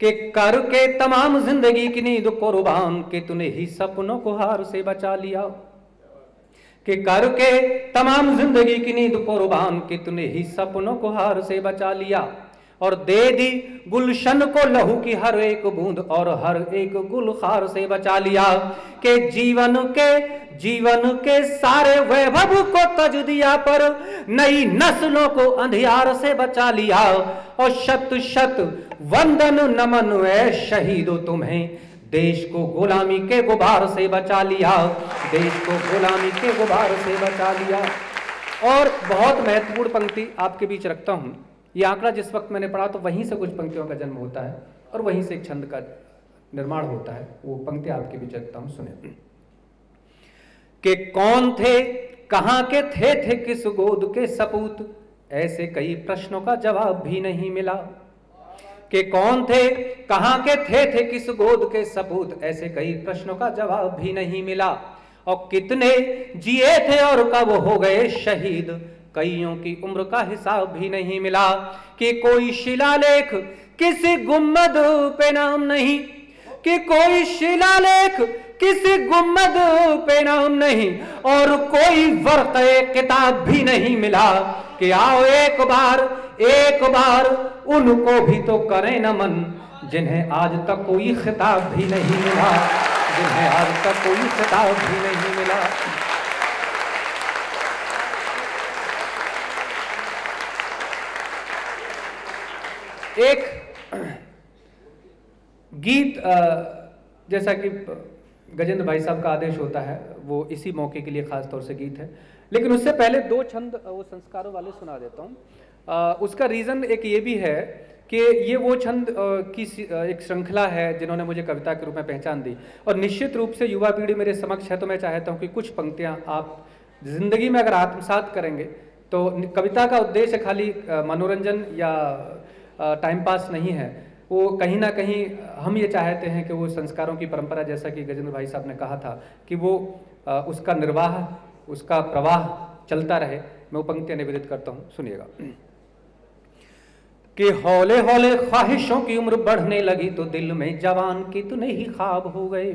कि करके तमाम जिंदगी की नींद कुर्बान कि तूने ही सपनों को हार से बचा लिया, कि करके तमाम जिंदगी की नींद कुर्बान कि तूने ही सपनों को हार से बचा लिया, और दे दी गुलशन को लहू की हर एक बूंद और हर एक गुलखार से बचा लिया, कि जीवन के सारे वैभव को तज दिया पर नई नस्लों को अंधियार से बचा लिया, और शत शत वंदन नमन है शहीदों तुम्हें, देश को गुलामी के गुबार से बचा लिया, देश को गुलामी के गुबार से बचा लिया। और बहुत महत्वपूर्ण पंक्ति आपके बीच रखता हूं, ये आंकड़ा जिस वक्त मैंने पढ़ा तो वहीं से कुछ पंक्तियों का जन्म होता है और वहीं से एक छंद का निर्माण होता है। वो पंक्ति आपके बीच रखता हूं, सुने। कि कौन थे, कहां के थे किस गोद के सपूत, ऐसे कई प्रश्नों का जवाब भी नहीं मिला। कि कौन थे, कहां के थे किस गोद के सपूत, ऐसे कई प्रश्नों का जवाब भी नहीं मिला। और कितने जिए थे और कब हो गए शहीद, कईयों की उम्र का हिसाब भी नहीं मिला। कि कोई शिलालेख किसी गुम्बद पे नाम नहीं, कि कोई शिलालेख किसी गुम्बद पे नाम नहीं, और कोई वर्क़े किताब भी नहीं मिला। कि आओ एक बार उनको भी तो करें नमन, जिन्हें आज तक कोई खिताब भी नहीं मिला, जिन्हें आज तक कोई खिताब भी नहीं मिला। एक गीत जैसा कि गजेंद्र भाई साहब का आदेश होता है, वो इसी मौके के लिए खास तौर से गीत है, लेकिन उससे पहले दो छंद वो संस्कारों वाले सुना देता हूँ। उसका रीज़न एक ये भी है कि ये वो छंद की एक श्रृंखला है जिन्होंने मुझे कविता के रूप में पहचान दी, और निश्चित रूप से युवा पीढ़ी मेरे समक्ष है, तो मैं चाहता हूँ कि कुछ पंक्तियाँ आप जिंदगी में अगर आत्मसात करेंगे तो कविता का उद्देश्य खाली मनोरंजन या टाइम पास नहीं है, वो कहीं ना कहीं हम ये चाहते हैं कि वो संस्कारों की परंपरा, जैसा कि गजेंद्र भाई साहब ने कहा था, कि वो उसका निर्वाह, उसका प्रवाह चलता रहे। मैं वो पंक्तियां निवेदित करता हूँ, सुनिएगा। कि हौले हौले ख्वाहिशों की उम्र बढ़ने लगी तो दिल में जवान की तो नहीं ख्वाब हो गए।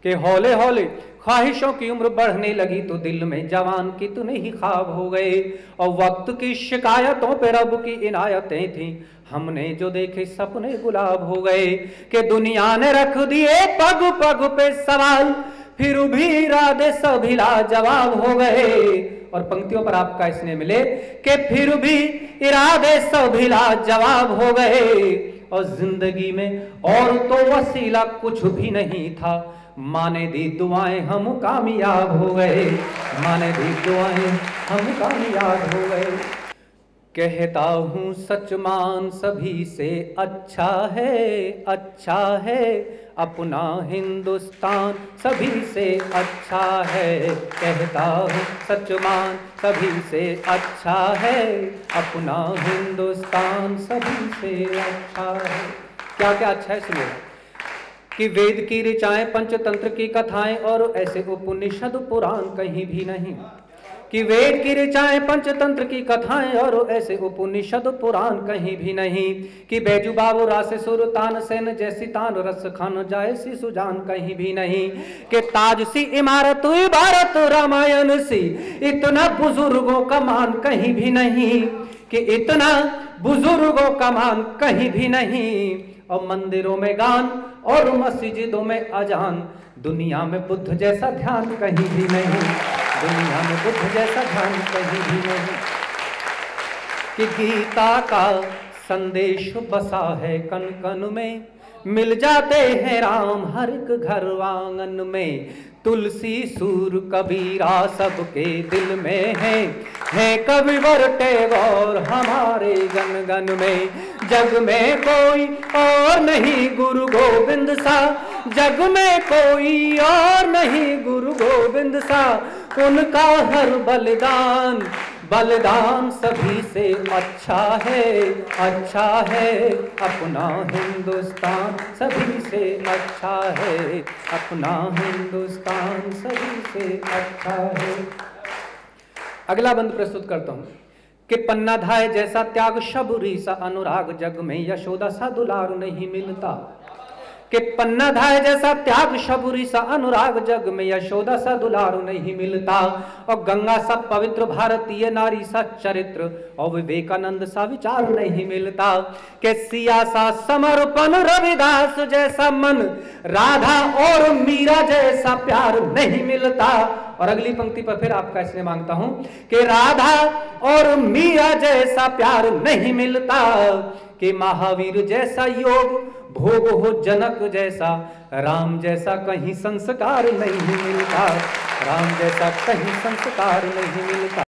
कि हौले हौले ख्वाहिशों की उम्र बढ़ने लगी तो दिल में जवान की तो नहीं ख्वाब हो गए, और वक्त की शिकायतों पे रब की इनायतें थीं, हमने जो देखे सपने गुलाब हो गए। कि दुनिया ने रख दिए पग पग पे सवाल, फिर भी इरादे सभी लाजवाब हो गए। और पंक्तियों पर आपका स्नेह मिले कि फिर भी इरादे सभी लाजवाब हो गए, और जिंदगी में और तो वसीला कुछ भी नहीं था, माने दी दुआएं हम कामयाब हो गए, माने दी दुआएं हम कामयाब हो गए। कहता हूँ सच मान सभी से अच्छा है अपना हिंदुस्तान सभी से अच्छा है। कहता हूँ सच मान सभी से अच्छा है अपना हिंदुस्तान सभी से अच्छा है। क्या क्या अच्छा है सुनिए। कि वेद की ऋचाएं, पंचतंत्र की कथाएं और ऐसे उपनिषद पुराण कहीं भी नहीं। कि वेद की ऋचाएं, पंचतंत्र की कथाएं और ऐसे उपनिषद पुराण कहीं भी नहीं। कि बैजू बाबू रासे सुरतान सेन जैसी तान रस खान जाए सी सुजान कहीं भी नहीं। कि ताज सी इमारत इबारत रामायण सी इतना बुजुर्गों का मान कहीं भी नहीं। कि इतना बुजुर्गों का मान कहीं भी नहीं। और मंदिरों में गान और मस्जिदों में अजान, दुनिया में बुद्ध जैसा ध्यान कहीं भी नहीं, दुनिया में बुद्ध जैसा ध्यान कहीं भी नहीं। कि गीता का संदेश बसा है कण कण में, मिल जाते हैं राम हर एक घर आंगन में। तुलसी सूर कबीरा सबके दिल में है कविवर टैगोर हमारे गन गन में। जग में कोई और नहीं गुरु गोविंद सा, जग में कोई और नहीं गुरु गोविंद सा। उनका हर बलिदान बलिदान सभी से अच्छा है अपना हिंदुस्तान सभी से अच्छा है, अपना हिंदुस्तान सभी से अच्छा है। अगला बंद प्रस्तुत करता हूं कि पन्ना धाय जैसा त्याग शबरी सा अनुराग जग में यशोदा सा दुलार नहीं मिलता। कि पन्ना धाय जैसा त्याग शबरी सा अनुराग जग में यशोदा सा दुलार नहीं मिलता। और गंगा सा पवित्र भारतीय नारी सा चरित्र और विवेकानंद सा विचार नहीं मिलता। कि सिया सा समर्पण रविदास जैसा मन, राधा और मीरा जैसा प्यार नहीं मिलता। और अगली पंक्ति पर फिर आपका इसलिए मांगता हूं कि राधा और मीरा जैसा प्यार नहीं मिलता। कि महावीर जैसा योग भोग हो जनक जैसा, राम जैसा कहीं संस्कार नहीं मिलता। राम जैसा कहीं संस्कार नहीं मिलता।